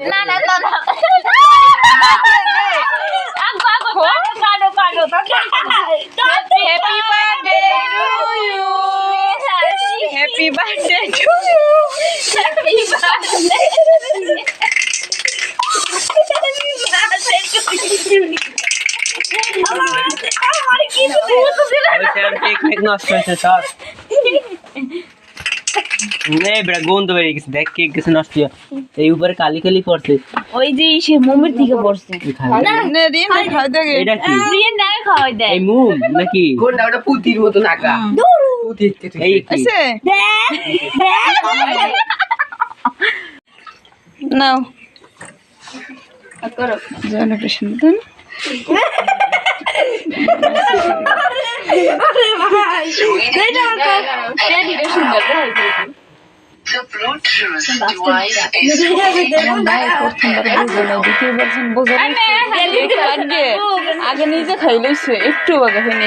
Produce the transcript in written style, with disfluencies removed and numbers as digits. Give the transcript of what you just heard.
না না না না হ্যাপি বার্থডে টু ইউ নষ্ট হয়েছে সব গন্ধ বেরিয়ে গেছে দেখ কেক গেছে নষ্ট এই উপরে কালি কালি পড়ছে ওই যে সে মোমের দিকে পড়ছে এটা কি খাওয়াই দেয় এই মুম নাকি কোনটা ওটা পুতির মতো নাকা পুতি এই কি? নাও করো জনপ্রেশন দেন আগে নিজে খাই লইছে একটু আগে হয়নি